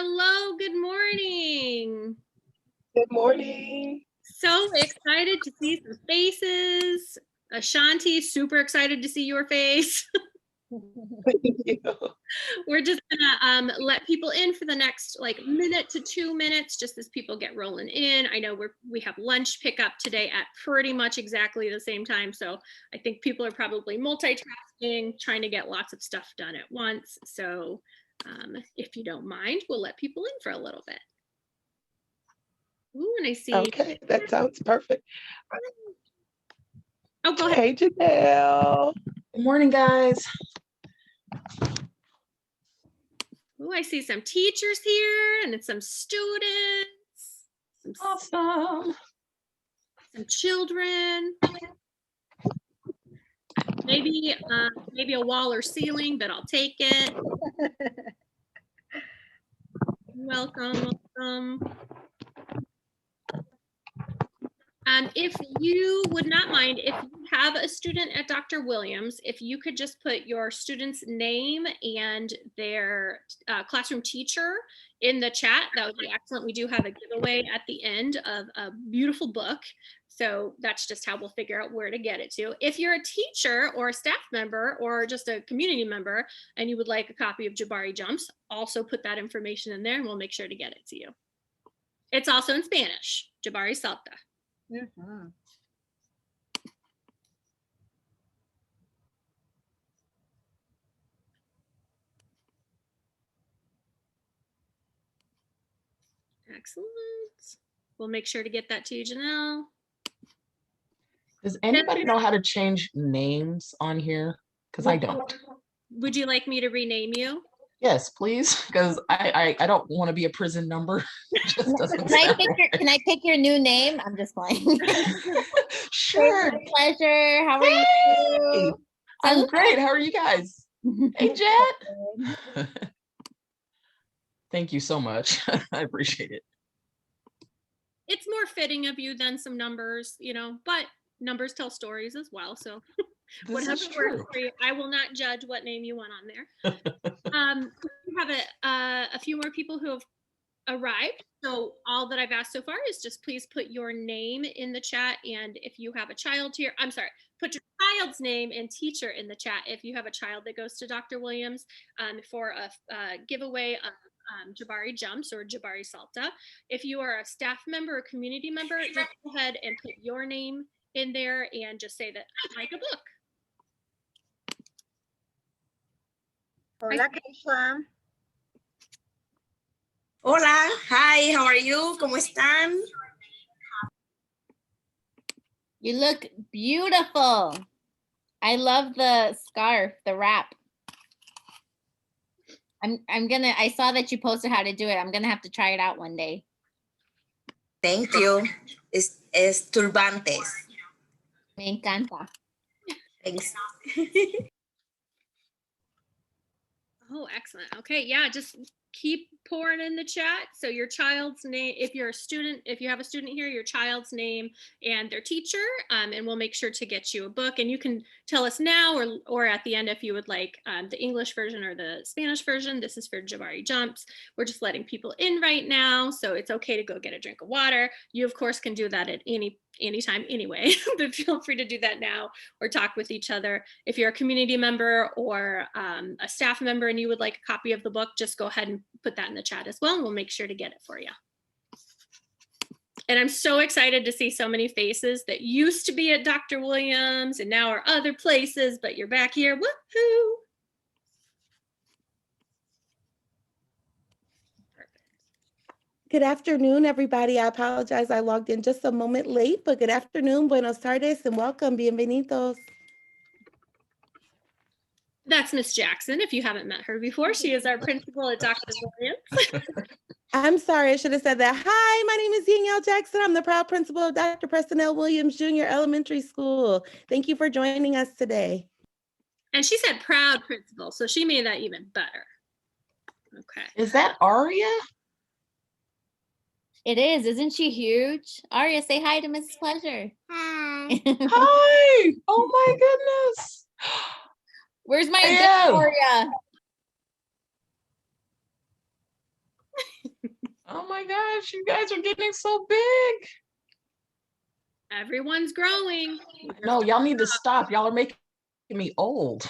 Hello, good morning. Good morning. So excited to see some faces. Ashanti, super excited to see your face. Thank you. We're just gonna let people in for the next minute to 2 minutes, just as people get rolling in. I know we have lunch pickup today at pretty much exactly the same time, so I think people are probably multitasking, trying to get lots of stuff done at once. So if you don't mind, we'll let people in for a little bit. Ooh, and I see. Okay, that sounds perfect. Oh, go ahead. Hey, Janelle. Good morning, guys. Ooh, I see some teachers here and some students. Awesome. Some children. Maybe a wall or ceiling, but I'll take it. Welcome. If you would not mind, if you have a student at Dr. Williams, if you could just put your student's name and their classroom teacher in the chat, that would be excellent. We do have a giveaway at the end of a beautiful book. So that's just how we'll figure out where to get it to. If you're a teacher or a staff member or just a community member and you would like a copy of Jabari Jumps, also put that information in there and we'll make sure to get it to you. It's also in Spanish, Jabari Salta. Mm-hmm. Excellent. We'll make sure to get that to you, Janelle. Does anybody know how to change names on here? Because I don't. Would you like me to rename you? Yes, please, because I don't want to be a prison number. Can I pick your new name? I'm just playing. Sure. Pleasure. How are Hey, you? I'm great. How are you guys? Hey, Jet. Thank you so much. I appreciate it. It's more fitting of you than some numbers, but numbers tell stories as well. So whatever works for you. I will not judge what name you want on there. We have a few more people who have arrived. So all that I've asked so far is just please put your name in the chat. And if you have a child here, put your child's name and teacher in the chat. If you have a child that goes to Dr. Williams for a giveaway of Jabari Jumps or Jabari Salta. If you are a staff member or community member, just go ahead and put your name in there and just say that I like a book. Hola, Keisha. Hola, hi, how are you? ¿Cómo están? You look beautiful. I love the scarf, the wrap. I saw that you posted how to do it. I'm gonna have to try it out one day. Thank you. Es turbantes. Me encanta. Thanks. Oh, excellent. Okay, yeah, just keep pouring in the chat. So your child's name, if you're a student, if you have a student here, your child's name and their teacher, and we'll make sure to get you a book. And you can tell us now or at the end if you would like the English version or the Spanish version. This is for Jabari Jumps. We're just letting people in right now, so it's okay to go get a drink of water. You, of course, can do that at anytime anyway, but feel free to do that now or talk with each other. If you're a community member or a staff member and you would like a copy of the book, just go ahead and put that in the chat as well, and we'll make sure to get it for you. And I'm so excited to see so many faces that used to be at Dr. Williams and now are other places, but you're back here. Woohoo! Good afternoon, everybody. I apologize. I logged in just a moment late, but good afternoon, buenos tardes, and welcome. Bienvenidos. That's Miss Jackson. If you haven't met her before, she is our principal at Dr. Williams. I'm sorry, I should have said that. Hi, my name is Danielle Jackson. I'm the proud principal of Dr. Preston L. Williams Junior Elementary School. Thank you for joining us today. And she said proud principal, so she made that even better. Okay. Is that Aria? It is. Isn't she huge? Aria, say hi to Mrs. Pleasure. Hi. Hi. Oh my goodness. Where's my Aria? gosh, you guys are getting so big. Everyone's growing. No, y'all need to stop. Y'all are making me old.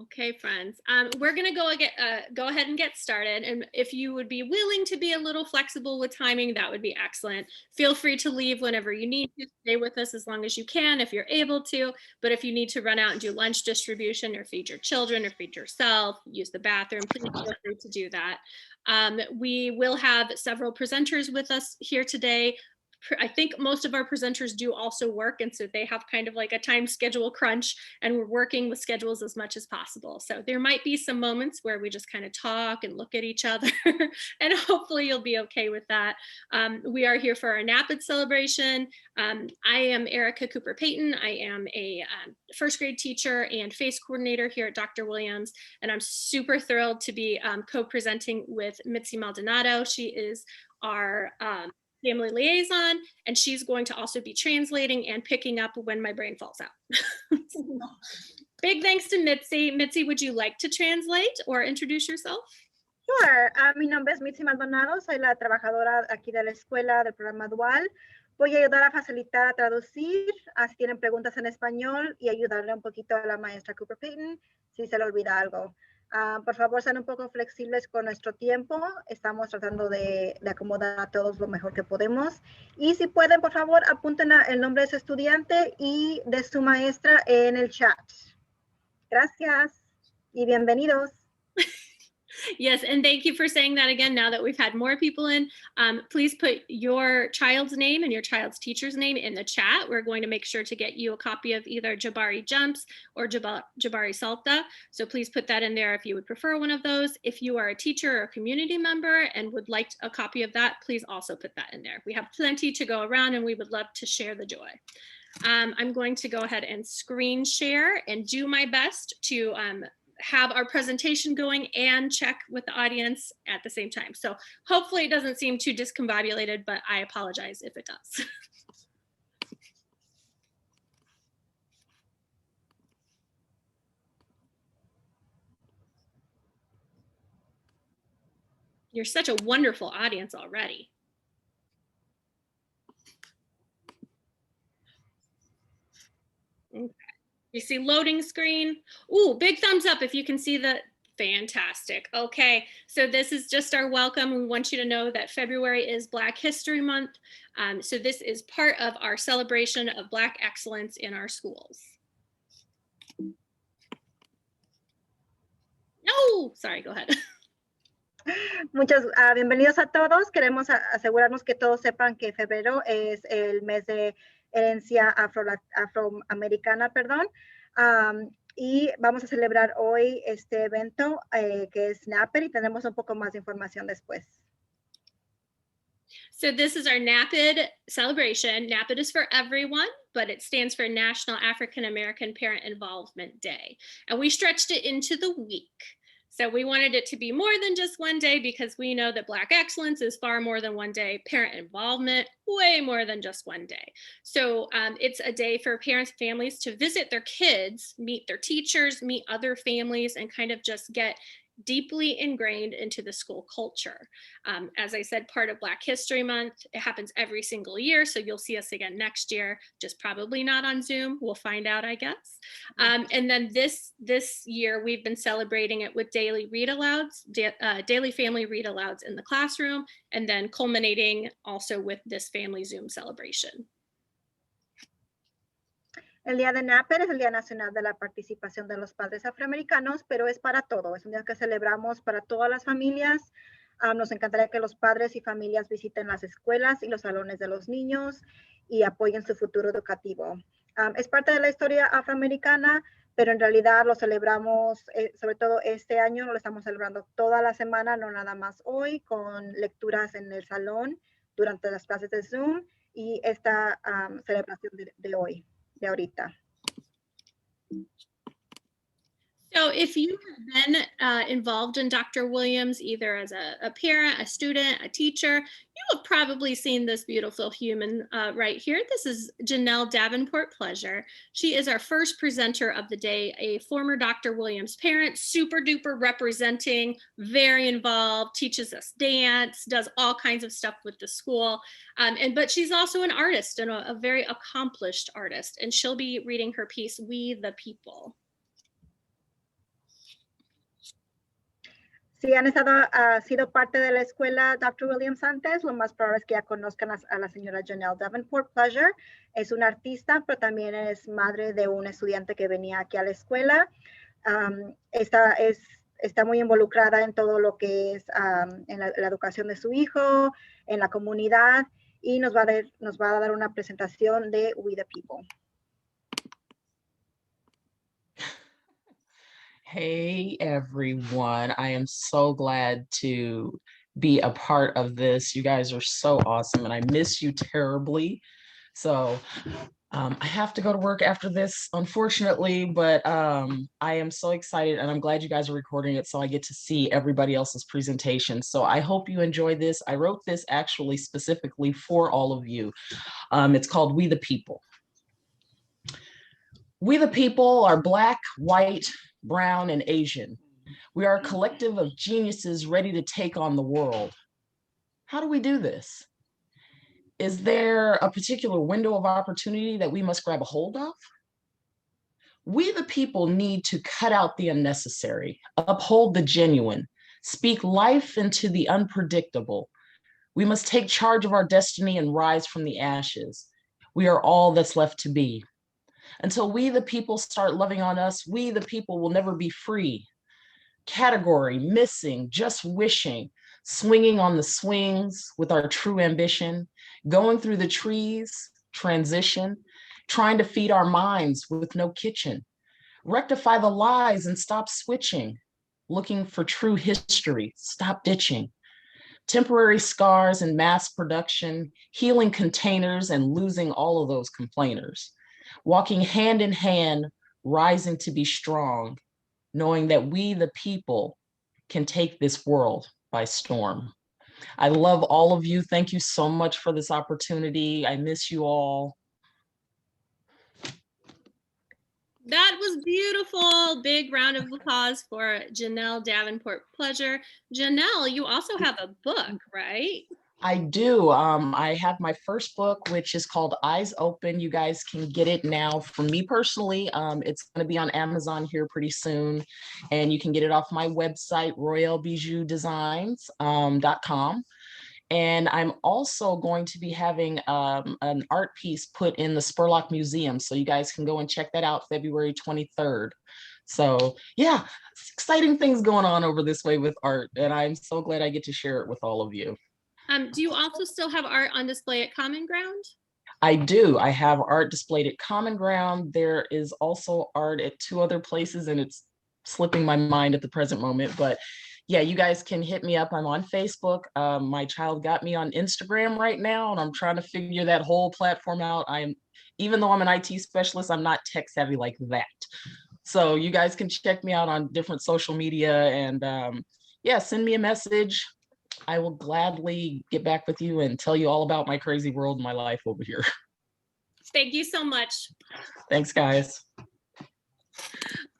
Okay, friends. We're gonna go ahead and get started. And if you would be willing to be a little flexible with timing, that would be excellent. Feel free to leave whenever you need to. Stay with us as long as you can, if you're able to. But if you need to run out and do lunch distribution, or feed your children, or feed yourself, use the bathroom, please feel free to do that. We will have several presenters with us here today. I think most of our presenters do also work, and so they have kind of like a time schedule crunch, and we're working with schedules as much as possible. So there might be some moments where we just kind of talk and look at each other, and hopefully you'll be okay with that. We are here for our NAAPID celebration. I am Erica Cooper-Peyton. I am a first grade teacher and FACE coordinator here at Dr. Williams, and I'm super thrilled to be co-presenting with Mitzi Maldonado. She is our family liaison, and she's going to also be translating and picking up when my brain falls out. Big thanks to Mitzi. Mitzi, would you like to translate or introduce yourself? Sure. Mi nombre es Mitzi Maldonado. Soy la trabajadora aquí de la escuela del programa dual. Voy a ayudar a facilitar, a traducir, si tienen preguntas en español, y ayudarle un poquito a la maestra Cooper-Peyton si se le olvida algo. Por favor, sean un poco flexibles con nuestro tiempo. Estamos tratando de acomodar a todos lo mejor que podemos. Y si pueden, por favor, apunten el nombre de su estudiante y de su maestra en el chat. Gracias y bienvenidos. Yes, and thank you for saying that again. Now that we've had more people in, please put your child's name and your child's teacher's name in the chat. We're going to make sure to get you a copy of either Jabari Jumps or Jabari Salta. So please put that in there if you would prefer one of those. If you are a teacher or a community member and would like a copy of that, please also put that in there. We have plenty to go around, and we would love to share the joy. I'm going to go ahead and screen share and do my best to have our presentation going and check with the audience at the same time. So hopefully it doesn't seem too discombobulated, but I apologize if it does. You're such a wonderful audience already. Okay. You see loading screen? Ooh, big thumbs up if you can see the, fantastic. Okay, so this is just our welcome. We want you to know that February is Black History Month. So this is part of our celebration of Black excellence in our schools. No, sorry, go ahead. Bienvenidos a todos. Queremos asegurarnos que todos sepan que febrero es el mes de herencia afroamericana, perdón. Y vamos a celebrar hoy este evento que es NAAPID, y tendremos un poco más de información después. So this is our NAAPID celebration. NAAPID is for everyone, but it stands for National African American Parent Involvement Day. And we stretched it into the week. So we wanted it to be more than just one day, because we know that Black excellence is far more than one day. Parent involvement, way more than just one day. So it's a day for parents, families to visit their kids, meet their teachers, meet other families, and kind of just get deeply ingrained into the school culture. As I said, part of Black History Month, it happens every single year. So you'll see us again next year, just probably not on Zoom. We'll find out, I guess. And then this year, we've been celebrating it with daily read-alouds, daily family read-alouds in the classroom, and then culminating also with this family Zoom celebration. El día de NAAPID es el Día Nacional de la Participación de los Padres Afroamericanos, pero es para todo. Es un día que celebramos para todas las familias. Nos encantaría que los padres y familias visiten las escuelas y los salones de los niños y apoyen su futuro educativo. Es parte de la historia afroamericana, pero en realidad lo celebramos, sobre todo este año, lo estamos celebrando toda la semana, no nada más hoy, con lecturas en el salón durante las clases de Zoom y esta celebración de hoy. De ahorita. So if you have been involved in Dr. Williams, either as a parent, a student, a teacher, you have probably seen this beautiful human right here. This is Janelle Davenport Pleasure. She is our first presenter of the day, a former Dr. Williams parent, super duper representing, very involved, teaches us dance, does all kinds of stuff with the school. But she's also an artist and a very accomplished artist. And she'll be reading her piece, We the People. Si han sido parte de la escuela Dr. Williams antes, lo más probable es que ya conozcan a la señora Janelle Davenport Pleasure. Es una artista, pero también es madre de un estudiante que venía aquí a la escuela. Está muy involucrada en todo lo que es en la educación de su hijo, en la comunidad, y nos va a dar una presentación de We the People. Hey everyone, I am so glad to be a part of this. You guys are so awesome and I miss you terribly. So I have to go to work after this, unfortunately, but I am so excited and I'm glad you guys are recording it so I get to see everybody else's presentation. So I hope you enjoy this. I wrote this actually specifically for all of you. It's called We the People. We the people are Black, white, brown, and Asian. We are a collective of geniuses ready to take on the world. How do we do this? Is there a particular window of opportunity that we must grab a hold of? We the people need to cut out the unnecessary, uphold the genuine, speak life into the unpredictable. We must take charge of our destiny and rise from the ashes. We are all that's left to be. Until we the people start loving on us, we the people will never be free. Category, missing, just wishing, swinging on the swings with our true ambition, going through the trees, transition, trying to feed our minds with no kitchen. Rectify the lies and stop switching, looking for true history, stop ditching. Temporary scars and mass production, healing containers and losing all of those complainers. Walking hand in hand, rising to be strong, knowing that we, the people, can take this world by storm. I love all of you. Thank you so much for this opportunity. I miss you all. That was beautiful. Big round of applause for Janelle Davenport Pleasure. Janelle, you also have a book, right? I do. I have my first book, which is called Eyes Open. You guys can get it now. For me personally, it's going to be on Amazon here pretty soon. And you can get it off my website, royalbijoudesigns.com. And I'm also going to be having an art piece put in the Spurlock Museum. So you guys can go and check that out February 23rd. So yeah, exciting things going on over this way with art. And I'm so glad I get to share it with all of you. Do you also still have art on display at Common Ground? I do. I have art displayed at Common Ground. There is also art at 2 other places and it's slipping my mind at the present moment. But yeah, you guys can hit me up. I'm on Facebook. My child got me on Instagram right now and I'm trying to figure that whole platform out. Even though I'm an IT specialist, I'm not tech savvy like that. So you guys can check me out on different social media and yeah, send me a message. I will gladly get back with you and tell you all about my crazy world and my life over here. Thank you so much. Thanks, guys.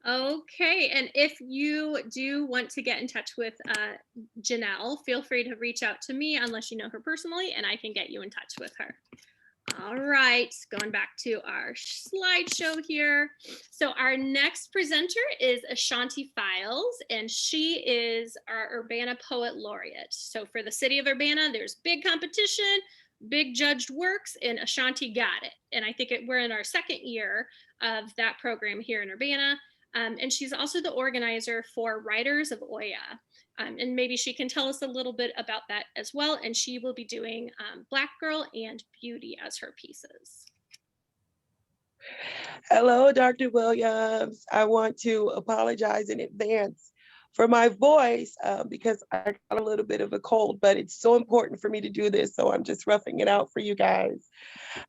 Okay, and if you do want to get in touch with Janelle, feel free to reach out to me unless you know her personally, and I can get you in touch with her. All right, going back to our slideshow here. So our next presenter is Ashanti Files, and she is our Urbana Poet Laureate. So for the city of Urbana, there's big competition, big judged works, and Ashanti got it. And I think we're in our 2nd year of that program here in Urbana. And she's also the organizer for Writers of Oya. And maybe she can tell us a little bit about that as well. And she will be doing Black Girl and Beauty as her pieces. Hello, Dr. Williams. I want to apologize in advance for my voice because I got a little bit of a cold, but it's so important for me to do this. So I'm just roughing it out for you guys.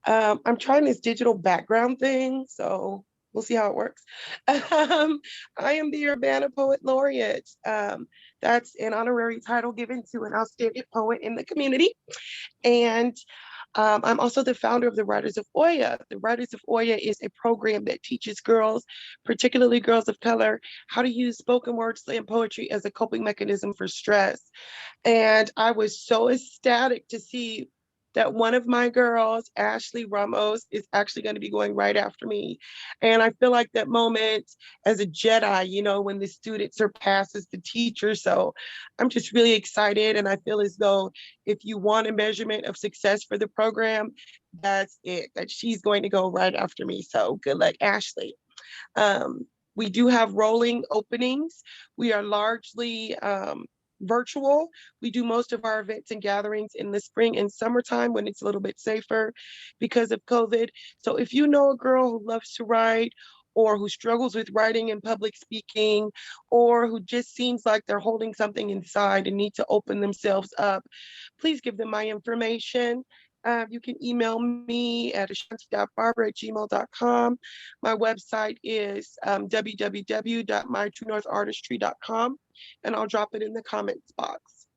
I'm trying this digital background thing. So We'll see how it works. I am the Urbana Poet Laureate. That's an honorary title given to an outstanding poet in the community. And I'm also the founder of the Writers of Oya. The Writers of Oya is a program that teaches girls, particularly girls of color, how to use spoken word slam poetry as a coping mechanism for stress. And I was so ecstatic to see that one of my girls, Ashley Ramos, is actually going to be going right after me. And I feel like that moment as a Jedi, you know, when the student surpasses the teacher. So I'm just really excited. And I feel as though if you want a measurement of success for the program, that's it, that she's going to go right after me. So good luck, Ashley. We do have rolling openings. We are largely virtual. We do most of our events and gatherings in the spring and summertime when it's a little bit safer because of COVID. So if you know a girl who loves to write, or who struggles with writing and public speaking, or who just seems like they're holding something inside and need to open themselves up, please give them my information. You can email me at ashanti.barber@gmail.com. My website is www.mytruenorthartistry.com, and I'll drop it in the comments box.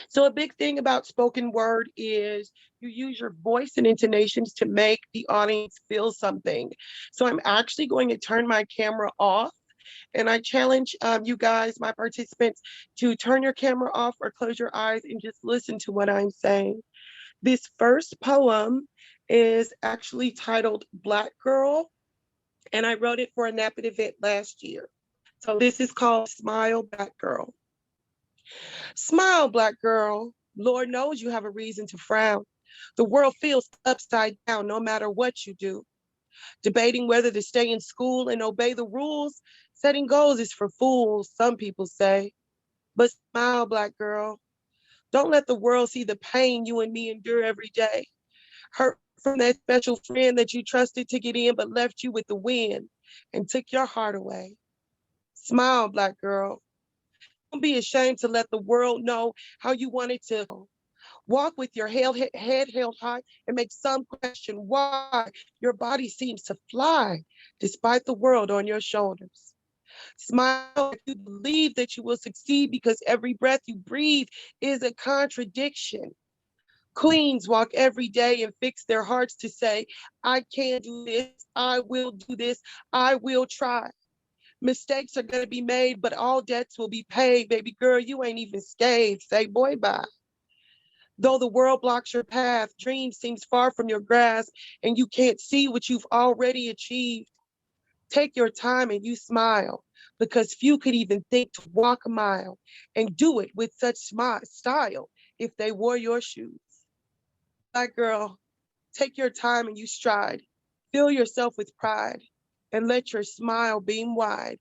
So a big thing about spoken word is you use your voice and intonations to make the audience feel something. So I'm actually going to turn my camera off, and I challenge you guys, my participants, to turn your camera off or close your eyes and just listen to what I'm saying. This first poem is actually titled Black Girl, and I wrote it for a NAAPID event last year. So this is called Smile, Black Girl. Smile, Black girl. Lord knows you have a reason to frown. The world feels upside down no matter what you do. Debating whether to stay in school and obey the rules, setting goals is for fools, some people say. But smile, Black girl. Don't let the world see the pain you and me endure every day. Hurt from that special friend that you trusted to get in but left you with the wind and took your heart away. Smile, Black girl. Don't be ashamed to let the world know how you wanted to. Walk with your head held high and make some question why your body seems to fly despite the world on your shoulders. Smile if you believe that you will succeed because every breath you breathe is a contradiction. Queens walk every day and fix their hearts to say, I can do this, I will do this, I will try. Mistakes are going to be made, but all debts will be paid. Baby girl, you ain't even scathed. Say boy bye. Though the world blocks your path, dream seems far from your grasp, and you can't see what you've already achieved. Take your time and you smile, because few could even think to walk a mile and do it with such style if they wore your shoes. Black girl, take your time and you stride. Fill yourself with pride and let your smile beam wide.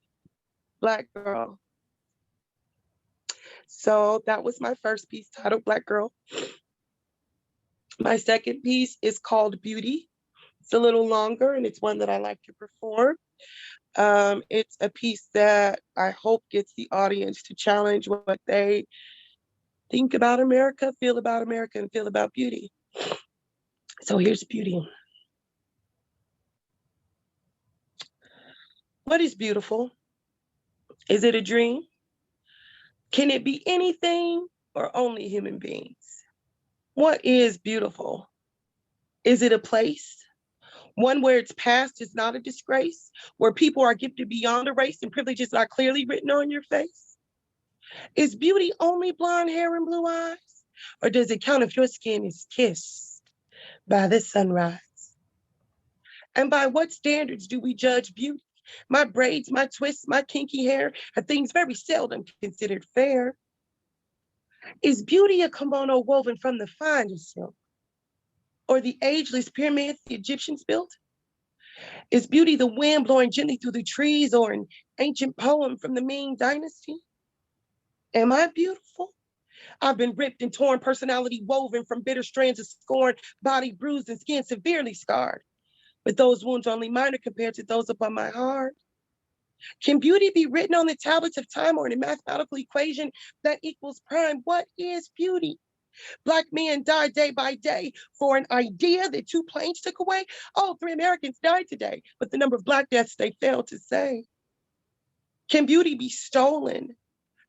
Black girl. So that was my first piece titled Black Girl. My second piece is called Beauty. It's a little longer and it's one that I like to perform. It's a piece that I hope gets the audience to challenge what they think about America, and feel about beauty. So here's Beauty. What is beautiful? Is it a dream? Can it be anything or only human beings? What is beautiful? Is it a place? One where its past is not a disgrace, where people are gifted beyond a race and privileges are clearly written on your face? Is beauty only blonde hair and blue eyes? Or does it count if your skin is kissed by the sunrise? And by what standards do we judge beauty? My braids, my twists, my kinky hair are things very seldom considered fair. Is beauty a kimono woven from the finest silk? Or the ageless pyramids the Egyptians built? Is beauty the wind blowing gently through the trees or an ancient poem from the Ming Dynasty? Am I beautiful? I've been ripped and torn, personality woven from bitter strands of scorn, body bruised and skin severely scarred. But those wounds only minor compared to those upon my heart. Can beauty be written on the tablets of time or in a mathematical equation that equals prime? What is beauty? Black men die day by day for an idea that 2 planes took away. Oh, 3 Americans died today, but the number of Black deaths they failed to say. Can beauty be stolen?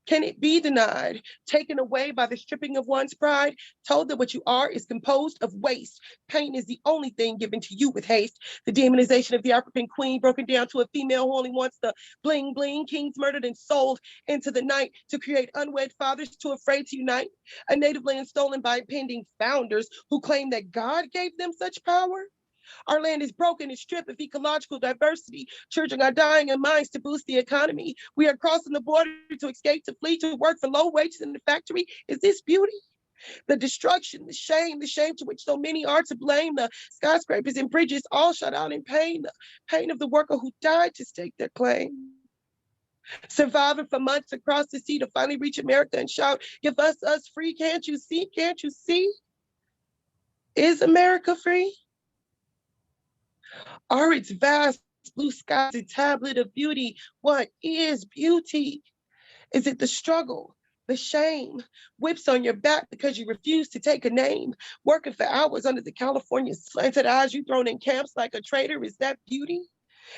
Can it be denied, taken away by the stripping of one's pride, told that what you are is composed of waste? Pain is the only thing given to you with haste. The demonization of the African queen, broken down to a female who only wants the bling bling. Kings murdered and sold into the night to create unwed fathers too afraid to unite. A native land stolen by impending founders who claim that God gave them such power. Our land is broken and stripped of ecological diversity. Children are dying in mines to boost the economy. We are crossing the border to escape, to flee, to work for low wages in the factory. Is this beauty? The destruction, the shame to which so many are to blame. The skyscrapers and bridges all shut out in pain. The pain of the worker who died to stake their claim. Surviving for months across the sea to finally reach America and shout, give us free, can't you see, can't you see? Is America free? Are its vast blue skies a tablet of beauty? What is beauty? Is it the struggle, the shame, whips on your back because you refuse to take a name, working for hours under the California slanted eyes, you thrown in camps like a traitor? Is that beauty?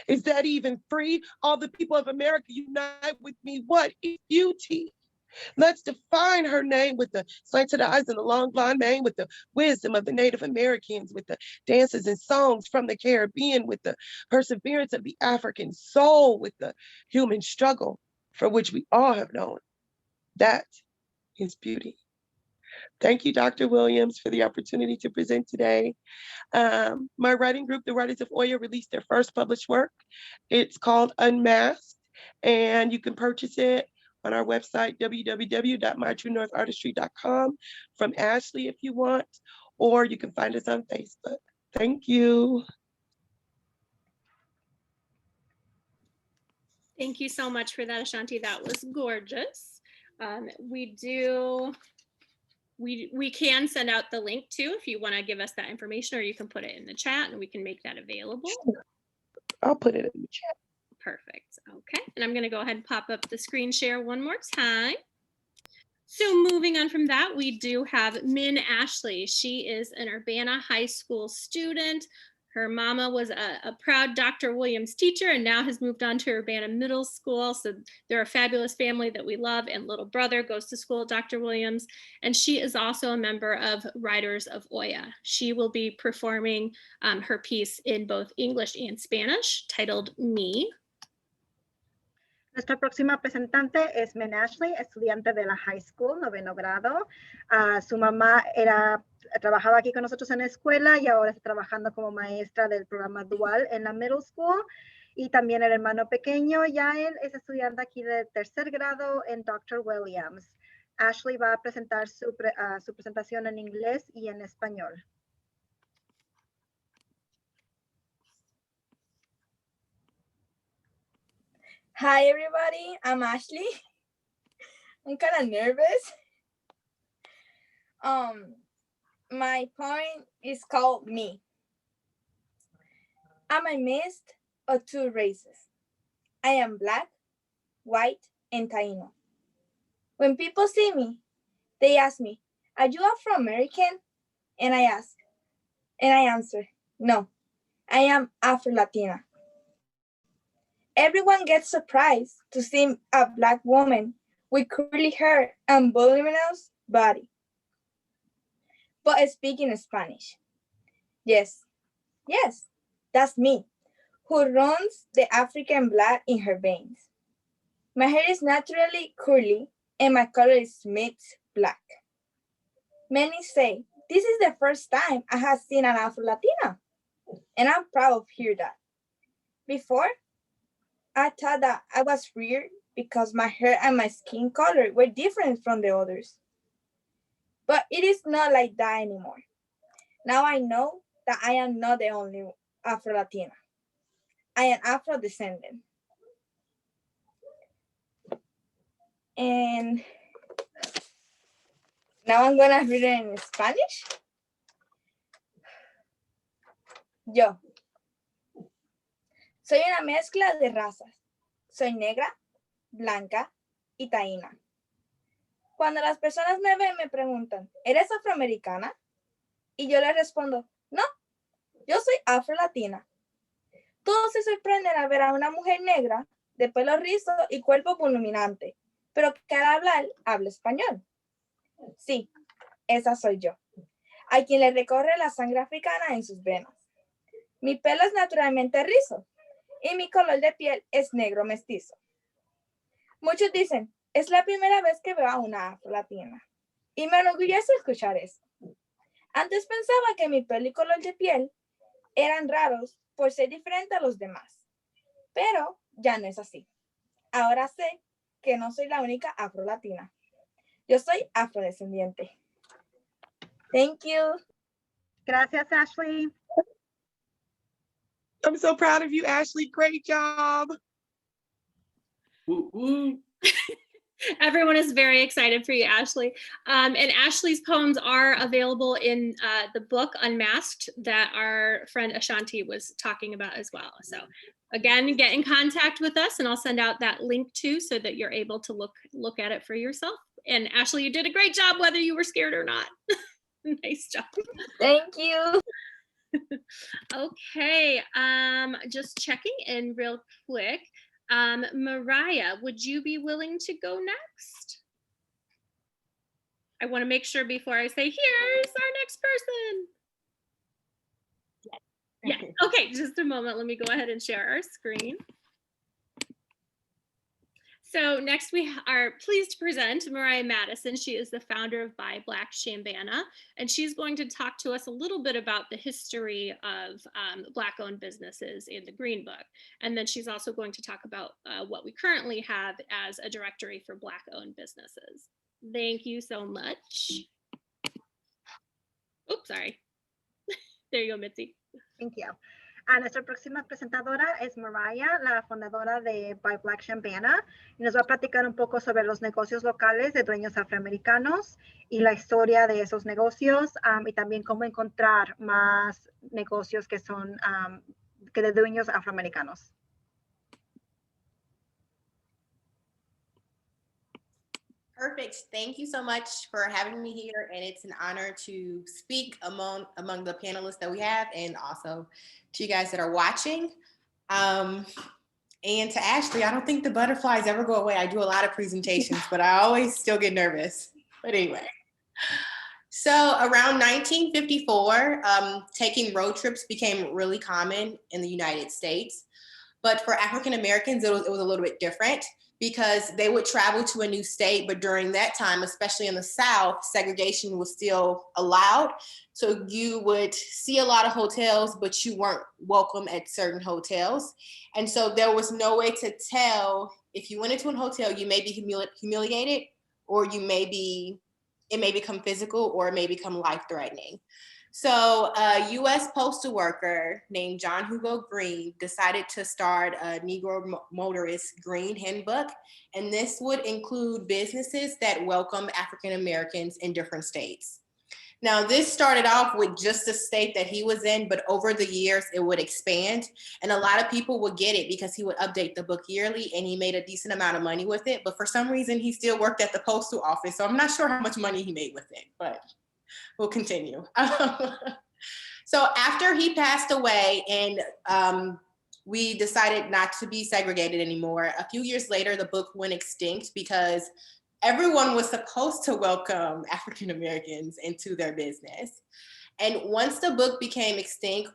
Is that even free? All the people of America unite with me. What is beauty? Let's define her name with the slanted eyes and the long blonde mane, with the wisdom of the Native Americans, with the dances and songs from the Caribbean, with the perseverance of the African soul, with the human struggle for which we all have known. That is beauty. Thank you, Dr. Williams, for the opportunity to present today. My writing group, the Writers of Oya, released their first published work. It's called Unmasked, and you can purchase it on our website, www.mytruenorthartistry.com, from Ashley if you want, or you can find us on Facebook. Thank you. Thank you so much for that, Ashanti. That was gorgeous. We can send out the link too if you want to give us that information, or you can put it in the chat and we can make that available. Sure. I'll put it in the chat. Perfect. Okay. And I'm going to go ahead and pop up the screen share one more time. So moving on from that, we do have Min Ashley. She is an Urbana High School student. Her mama was a proud Dr. Williams teacher and now has moved on to Urbana Middle School. So they're a fabulous family that we love, and little brother goes to school at Dr. Williams. And she is also a member of Writers of Oya. She will be performing her piece in both English and Spanish titled Me. Nuestra próxima presentante es Min Ashley, estudiante de la high school, 9º grado. Su mamá trabajaba aquí con nosotros en la escuela y ahora está trabajando como maestra del programa dual en la middle school. Y también el hermano pequeño, Yael, es estudiante aquí de 3er grado en Dr. Williams. Ashley va a presentar su presentación en inglés y en español. Hi everybody, I'm Ashley. I'm kind of nervous. My poem is called Me. I'm a mix of 2 races. I am black, white, and Taino. When people see me, they ask me, "Are you Afro-American?" And I answer, "No, I am Afro-Latina." Everyone gets surprised to see a black woman with curly hair and voluminous body, but speaking Spanish. Yes, that's me, who runs the African blood in her veins. My hair is naturally curly and my color is mixed black. Many say, this is the first time I have seen an Afro-Latina, and I'm proud of hear that. Before, I thought that I was weird because my hair and my skin color were different from the others. But it is not like that anymore. Now I know that I am not the only Afro-Latina. I am Afro-descendant. And now I'm gonna read it in Spanish. Yo. Soy una mezcla de razas. Soy negra, blanca y taína. Cuando las personas me ven, me preguntan, ¿eres afroamericana? Y yo les respondo, no, yo soy afro-latina. Todos se sorprenden al ver a una mujer negra de pelo rizo y cuerpo fulminante, pero que al hablar habla español. Sí, esa soy yo, a quien le recorre la sangre africana en sus venas. Mi pelo es naturalmente rizo y mi color de piel es negro mestizo. Muchos dicen, es la primera vez que veo a una afro-latina. Y me enorgullece escuchar eso. Antes pensaba que mi pelo y color de piel eran raros por ser diferente a los demás. Pero ya no es así. Ahora sé que no soy la única afro-latina. Yo soy afrodescendiente. Thank you. Gracias, Ashley. I'm so proud of you, Ashley. Great job. Woo, woo. Everyone is very excited for you, Ashley. And Ashley's poems are available in the book Unmasked that our friend Ashanti was talking about as well. So again, get in contact with us and I'll send out that link too so that you're able to look at it for yourself. And Ashley, you did a great job whether you were scared or not. Nice job. Thank you. Okay, just checking in real quick. Mariah, would you be willing to go next? I want to make sure before I say, here's our next person. Yeah, okay, just a moment. Let me go ahead and share our screen. So next we are pleased to present Mariah Madison. She is the founder of Buy Black Shambana, and she's going to talk to us a little bit about the history of Black-owned businesses in the Green Book. And then she's also going to talk about what we currently have as a directory for Black-owned businesses. Thank you so much. Oops, sorry. There you go, Mitzi. Thank you. Nuestra próxima presentadora es Mariah, la fundadora de Buy Black Shambana, y nos va a platicar un poco sobre los negocios locales de dueños afroamericanos y la historia de esos negocios y también cómo encontrar más negocios que son que de dueños afroamericanos. Perfect. Thank you so much for having me here, and it's an honor to speak among the panelists that we have, and also to you guys that are watching. And to Ashley, I don't think the butterflies ever go away. I do a lot of presentations, but I always still get nervous. But anyway, so around 1954, taking road trips became really common in the United States. But for African Americans, it was a little bit different, because they would travel to a new state, but during that time, especially in the South, segregation was still allowed. So you would see a lot of hotels, but you weren't welcome at certain hotels. And so there was no way to tell if you went into a hotel, you may be humiliated, or it may become physical, or it may become life-threatening. So a U.S. postal worker named John Hugo Green decided to start a Negro Motorist Green Handbook, and this would include businesses that welcome African Americans in different states. Now, this started off with just the state that he was in, but over the years it would expand, and a lot of people would get it because he would update the book yearly, and he made a decent amount of money with it. But for some reason, he still worked at the postal office, so I'm not sure how much money he made with it, but we'll continue. So after he passed away and we decided not to be segregated anymore, a few years later, the book went extinct because everyone was supposed to welcome African Americans into their business. And once the book became extinct,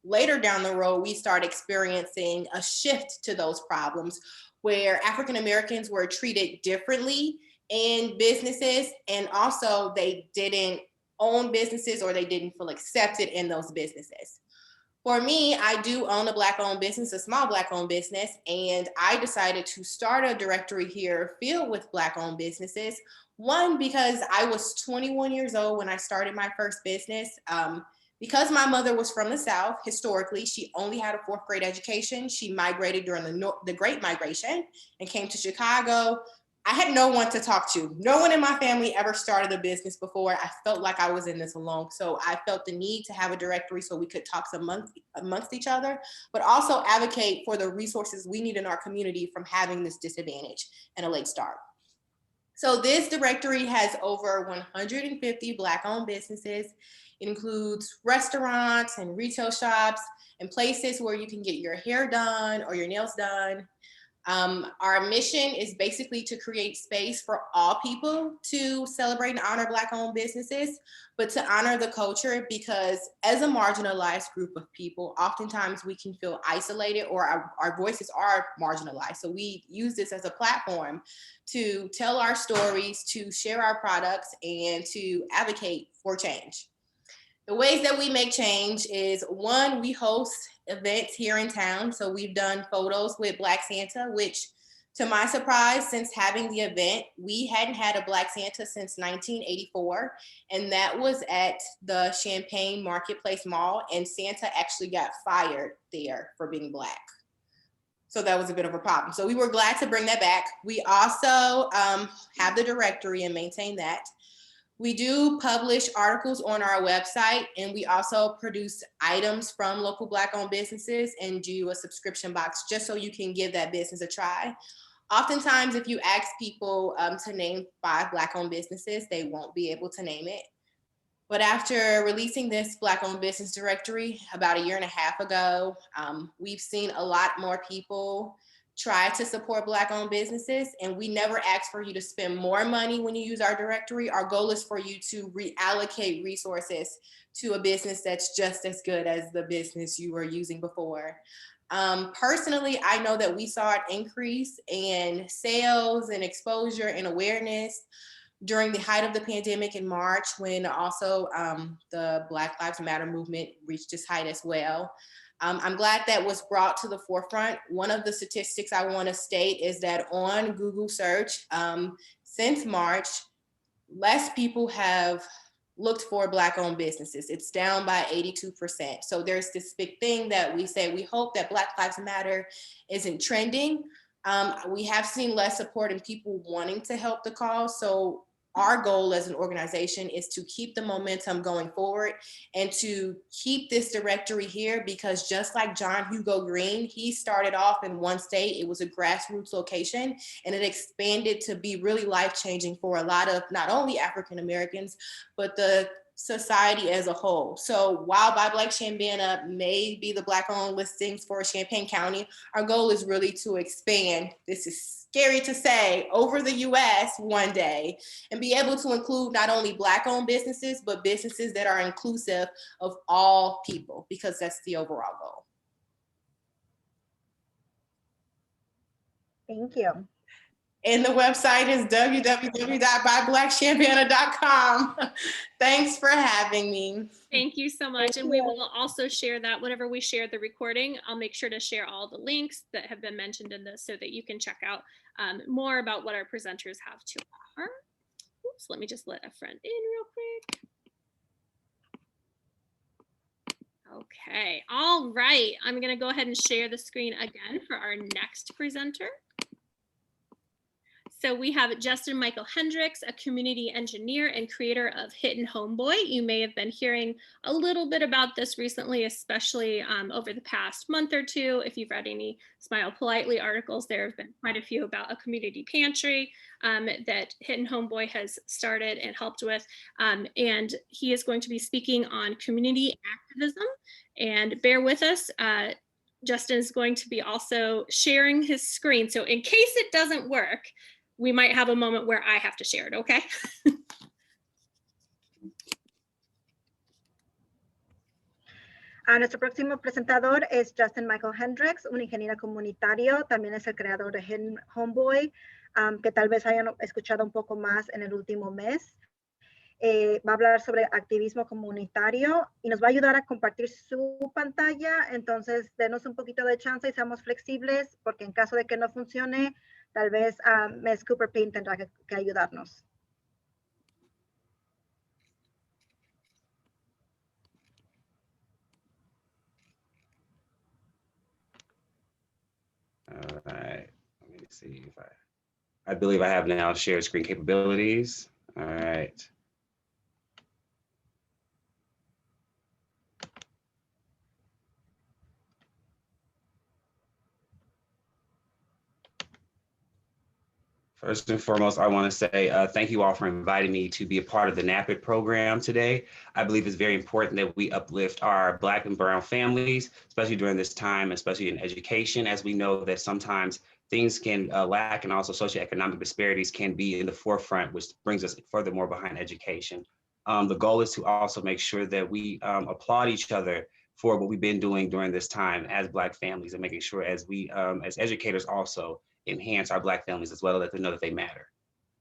later down the road, we started experiencing a shift to those problems where African Americans were treated differently in businesses, and also they didn't own businesses, or they didn't feel accepted in those businesses. For me, I do own a Black-owned business, a small Black-owned business, and I decided to start a directory here filled with Black-owned businesses. One, because I was 21 years old when I started my first business. Because my mother was from the South, historically, she only had a 4th grade education. She migrated during the Great Migration and came to Chicago. I had no one to talk to. No one in my family ever started a business before. I felt like I was in this alone. So I felt the need to have a directory so we could talk amongst each other, but also advocate for the resources we need in our community from having this disadvantage and a late start. So this directory has over 150 Black-owned businesses. It includes restaurants and retail shops and places where you can get your hair done or your nails done. Our mission is basically to create space for all people to celebrate and honor Black-owned businesses, but to honor the culture, because as a marginalized group of people, oftentimes we can feel isolated or our voices are marginalized. So we use this as a platform to tell our stories, to share our products, and to advocate for change. The ways that we make change is, one, we host events here in town. So we've done photos with Black Santa, which to my surprise, since having the event, we hadn't had a Black Santa since 1984. And that was at the Champaign Marketplace Mall. And Santa actually got fired there for being Black. So that was a bit of a problem. So we were glad to bring that back. We also have the directory and maintain that. We do publish articles on our website, and we also produce items from local Black-owned businesses and do a subscription box just so you can give that business a try. Oftentimes, if you ask people to name 5 Black-owned businesses, they won't be able to name it. But after releasing this Black-owned business directory about 1.5 years ago, we've seen a lot more people try to support Black-owned businesses, and we never ask for you to spend more money when you use our directory. Our goal is for you to reallocate resources to a business that's just as good as the business you were using before. Personally, I know that we saw an increase in sales and exposure and awareness during the height of the pandemic in March, when also the Black Lives Matter movement reached its height as well. I'm glad that was brought to the forefront. One of the statistics I want to state is that on Google search, since March, less people have looked for Black-owned businesses. It's down by 82%. So there's this big thing that we say, we hope that Black Lives Matter isn't trending. We have seen less support and people wanting to help the cause. So our goal as an organization is to keep the momentum going forward and to keep this directory here, because just like John Hugo Green, he started off in one state. It was a grassroots location, and it expanded to be really life-changing for a lot of not only African Americans, but the society as a whole. So while Buy Black Chambana may be the Black-owned listings for Champaign County, our goal is really to expand, this is scary to say, over the US one day, and be able to include not only Black-owned businesses, but businesses that are inclusive of all people, because that's the overall goal. Thank you. And the website is www.buyblackchambana.com. Thanks for having me. Thank you so much. And we will also share that whenever we share the recording. I'll make sure to share all the links that have been mentioned in this so that you can check out more about what our presenters have to offer. Oops, let me just let a friend in real quick. Okay, all right. I'm going to go ahead and share the screen again for our next presenter. So we have Justin Michael Hendricks, a community engineer and creator of Hidden Homeboy. You may have been hearing a little bit about this recently, especially over the past month or two. If you've read any Smile Politely articles, there have been quite a few about a community pantry that Hidden Homeboy has started and helped with. And he is going to be speaking on community activism. And bear with us. Justin is going to be also sharing his screen. So in case it doesn't work, we might have a moment where I have to share it, okay? Nuestro próximo presentador es Justin Michael Hendricks, un ingeniero comunitario, también es el creador de Hidden Homeboy, que tal vez hayan escuchado un poco más en el último mes. Va a hablar sobre activismo comunitario y nos va a ayudar a compartir su pantalla. Entonces, denos un poquito de chance y seamos flexibles, porque en caso de que no funcione, tal vez Ms. Cooper-Peyton tendrá que ayudarnos. All right, let me see if I believe I have now shared screen capabilities. All right. If First and foremost, I want to say thank you all for inviting me to be a part of the NAAPID program today. I believe it's very important that we uplift our Black and Brown families, especially during this time, especially in education, as we know that sometimes things can lack, and also socioeconomic disparities can be in the forefront, which brings us furthermore behind education. The goal is to also make sure that we applaud each other for what we've been doing during this time as Black families, and making sure as we, as educators also, enhance our Black families as well, let them know that they matter.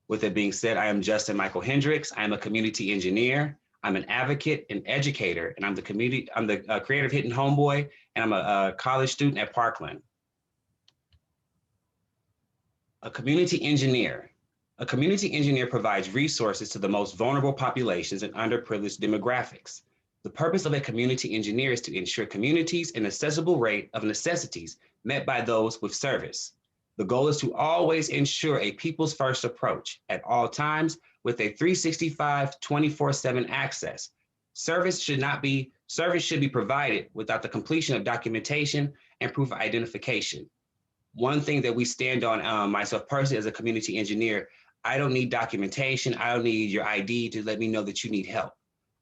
With that being said, I am Justin Michael Hendricks. I am a community engineer. I'm an advocate and educator, and I'm the creator of Hidden Homeboy, and I'm a college student at Parkland. A community engineer. A community engineer provides resources to the most vulnerable populations and underprivileged demographics. The purpose of a community engineer is to ensure communities an accessible rate of necessities met by those with service. The goal is to always ensure a people's first approach at all times with a 365, 24/7 access. Service should be provided without the completion of documentation and proof of identification. One thing that we stand on, myself personally as a community engineer, I don't need documentation. I don't need your ID to let me know that you need help.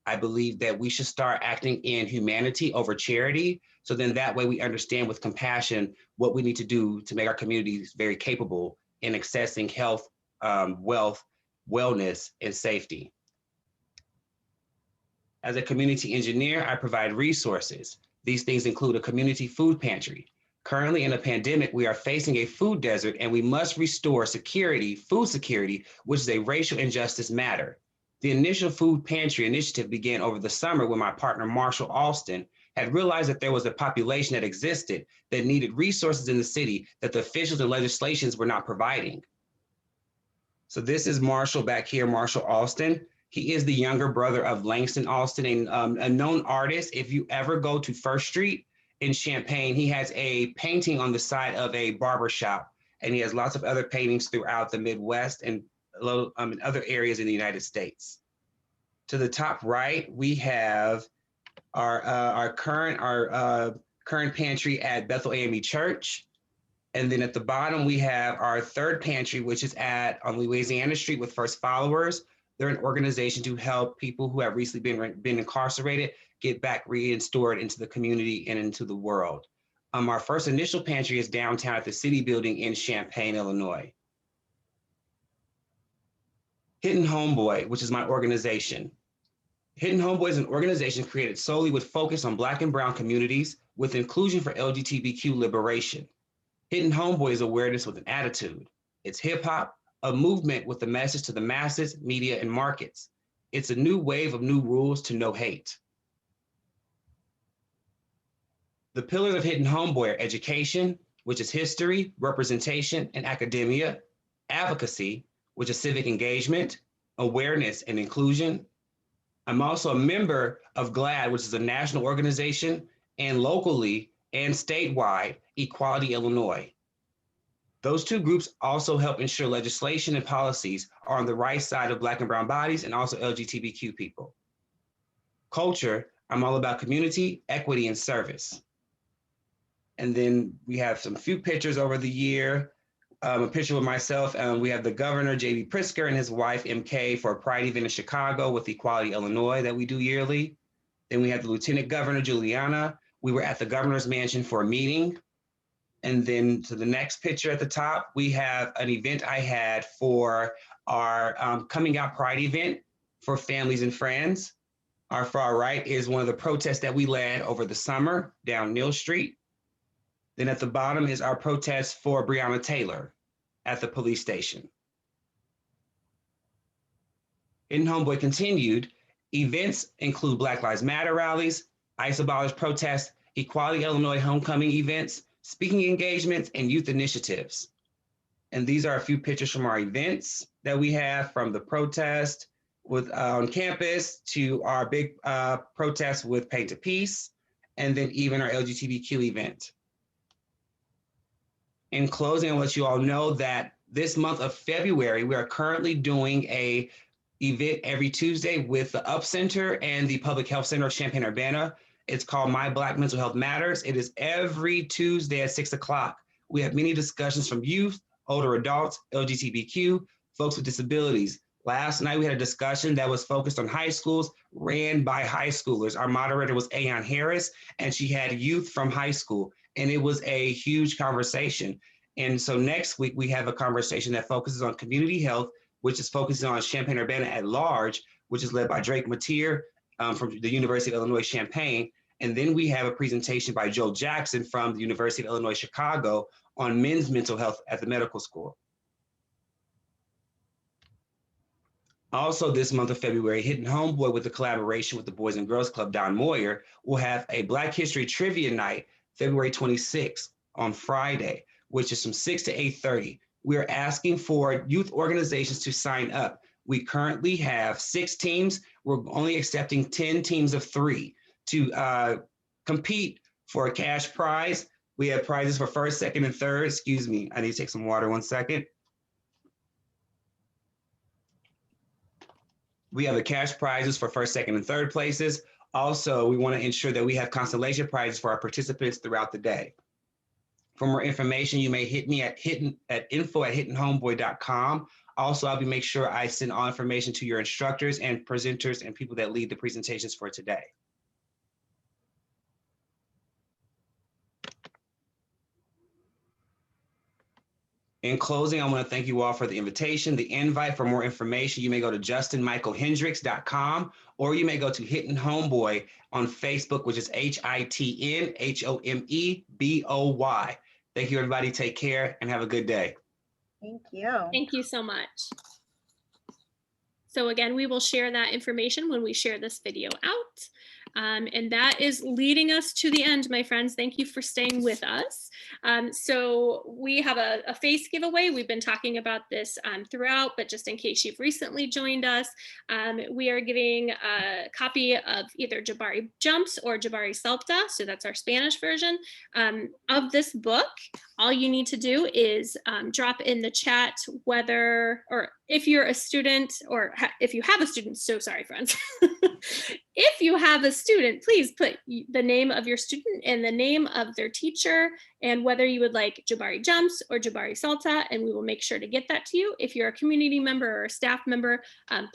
I believe that we should start acting in humanity over charity. So then that way we understand with compassion what we need to do to make our communities very capable in accessing health, wealth, wellness, and safety. As a community engineer, I provide resources. These things include a community food pantry. Currently in a pandemic, we are facing a food desert, and we must restore security, food security, which is a racial injustice matter. The initial food pantry initiative began over the summer when my partner, Marshall Alston, had realized that there was a population that existed that needed resources in the city that the officials and legislations were not providing. So this is Marshall back here, Marshall Alston. He is the younger brother of Langston Alston, a known artist. If you ever go to First Street in Champaign, he has a painting on the side of a barber shop, and he has lots of other paintings throughout the Midwest and in other areas in the United States. To the top right, we have our current pantry at Bethel AME Church. And then at the bottom, we have our third pantry, which is on Louisiana Street with First Followers. They're an organization to help people who have recently been incarcerated get back reinstored into the community and into the world. Our first initial pantry is downtown at the City Building in Champaign, Illinois. Hidden Homeboy, which is my organization. Hidden Homeboy is an organization created solely with focus on Black and Brown communities with inclusion for LGBTQ liberation. Hidden Homeboy is awareness with an attitude. It's hip hop, a movement with a message to the masses, media, and markets. It's a new wave of new rules to no hate. The pillars of Hidden Homeboy are education, which is history, representation, and academia, advocacy, which is civic engagement, awareness, and inclusion. I'm also a member of GLAD, which is a national organization, and locally and statewide, Equality Illinois. Those two groups also help ensure legislation and policies are on the right side of Black and Brown bodies and also LGBTQ people. Culture, I'm all about community, equity, and service. And then we have some few pictures over the year. A picture with myself. We have the governor, J.B. Pritzker, and his wife, MK, for a Pride event in Chicago with Equality Illinois that we do yearly. Then we have the Lieutenant Governor, Juliana. We were at the governor's mansion for a meeting. And then to the next picture at the top, we have an event I had for our Coming Out Pride event for families and friends. Our far right is one of the protests that we led over the summer down Neal Street. Then at the bottom is our protest for Breonna Taylor at the police station. Hidden Homeboy continued. Events include Black Lives Matter rallies, ICE abolish protests, Equality Illinois homecoming events, speaking engagements, and youth initiatives. And these are a few pictures from our events that we have, from the protest on campus to our big protest with Paint to Peace, and then even our LGBTQ event. In closing, I'll let you all know that this month of February, we are currently doing an event every Tuesday with the Up Center and the Public Health Center of Champaign-Urbana. It's called My Black Mental Health Matters. It is every Tuesday at 6 o'clock. We have many discussions from youth, older adults, LGBTQ, folks with disabilities. Last night, we had a discussion that was focused on high schools, ran by high schoolers. Our moderator was Ayan Harris, and she had youth from high school, and it was a huge conversation. And so next week, we have a conversation that focuses on community health, which is focusing on Champaign-Urbana at large, which is led by Drake Mateer from the University of Illinois Champaign. And then we have a presentation by Joe Jackson from the University of Illinois Chicago on men's mental health at the medical school. Also this month of February, Hitting Homeboy, with the collaboration with the Boys and Girls Club, Don Moyer, will have a Black History Trivia Night, February 26th on Friday, which is from 6 to 8:30. We are asking for youth organizations to sign up. We currently have 6 teams. We're only accepting 10 teams of 3 to compete for a cash prize. We have prizes for first, second, and third. Excuse me, I need to take some water 1 second. We have the cash prizes for first, second, and third places. Also, we want to ensure that we have consolation prizes for our participants throughout the day. For more information, you may hit me at info@hittinghomeboy.com. Also, I'll be make sure I send all information to your instructors and presenters and people that lead the presentations for today. In closing, I want to thank you all for the invitation, the invite. For more information, you may go to justinmichaelhendricks.com, or you may go to Hitting Homeboy on Facebook, which is HITNHOMEBOY. Thank you, everybody. Take care and have a good day. Thank you. Thank you so much. So again, we will share that information when we share this video out. And that is leading us to the end, my friends. Thank you for staying with us. So we have a face giveaway. We've been talking about this throughout, but just in case you've recently joined us, we are giving a copy of either Jabari Jumps or Jabari Salta. So that's our Spanish version of this book. All you need to do is drop in the chat whether, or if you're a student, or if you have a student, so sorry, friends. If you have a student, please put the name of your student and the name of their teacher and whether you would like Jabari Jumps or Jabari Salta, and we will make sure to get that to you. If you're a community member or a staff member,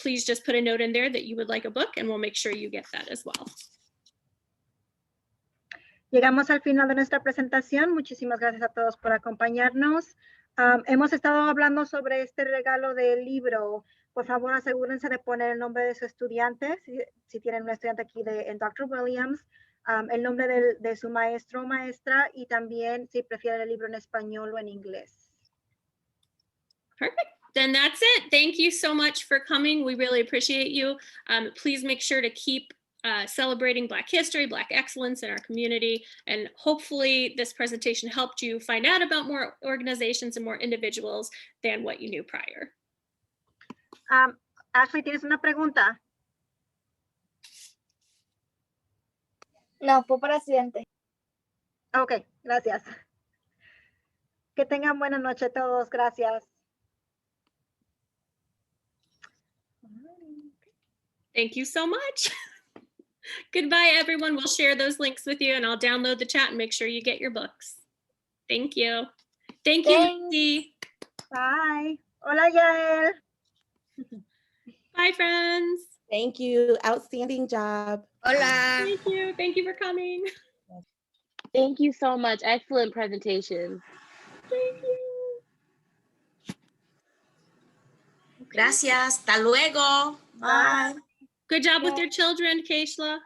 please just put a note in there that you would like a book, and we'll make sure you get that as well. Llegamos al final de nuestra presentación. Muchísimas gracias a todos por acompañarnos. Hemos estado hablando sobre este regalo del libro. Por favor, asegúrense de poner el nombre de su estudiante, si tienen un estudiante aquí en Dr. Williams, el nombre de su maestro o maestra, y también si prefieren el libro en español o en inglés. Perfect. Then that's it. Thank you so much for coming. We really appreciate you. Please make sure to keep celebrating Black history, Black excellence in our community. And hopefully this presentation helped you find out about more organizations and more individuals than what you knew prior. Ashley, ¿tienes una pregunta? No, fue para accidente. Ok, gracias. Que tengan buena noche todos. Gracias. Thank you so much. Goodbye, everyone. We'll share those links with you, and I'll download the chat and make sure you get your books. Thank you. Thank you, Lucy. Bye. Hola, Yael. Bye, friends. Thank you. Outstanding job. Hola. Thank you. Thank you for coming. Thank you so much. Excellent presentation. Thank you. Gracias. Hasta luego. Bye. Good job with your children, Keishla.